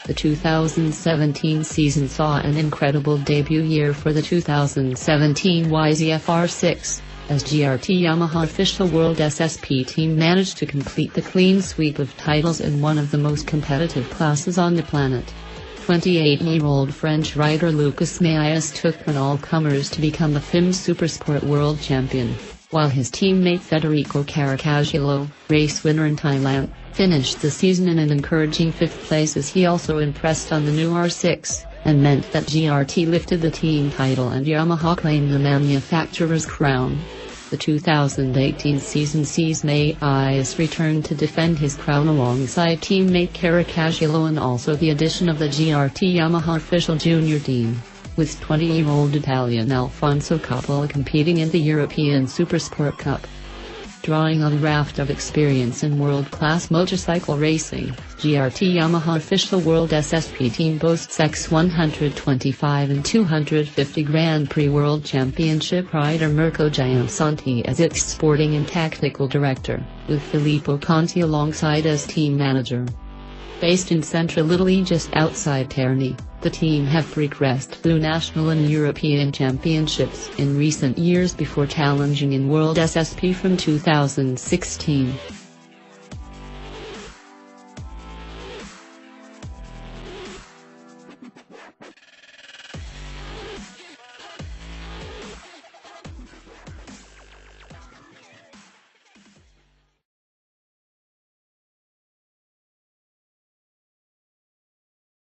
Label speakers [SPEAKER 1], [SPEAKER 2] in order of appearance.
[SPEAKER 1] The 2017 season saw an incredible debut year for the 2017 YZF R6, as GRT Yamaha official WorldSSP team managed to complete the clean sweep of titles in one of the most competitive classes on the planet. 28-year-old French rider Lucas Mahias took on all-comers to become the FIM Supersport World Champion, while his teammate Federico Caricasulo, race winner in Thailand, finished the season in an encouraging 5th place as he also impressed on the new R6, and meant that GRT lifted the team title and Yamaha claimed the manufacturer's crown. The 2018 season sees Mahias return to defend his crown alongside teammate Caricasulo and also the addition of the GRT Yamaha official junior team, with 20-year-old Italian Alfonso Coppola competing in the European Supersport Cup. Drawing on a raft of experience in world-class motorcycle racing, GRT Yamaha official WorldSSP team boasts X125 and 250 Grand Prix World Championship rider Mirko Giansanti as its sporting and tactical director, with Filippo Conti alongside as team manager. Based in central Italy just outside Terni, the team have progressed through national and European championships in recent years before challenging in WorldSSP from 2016.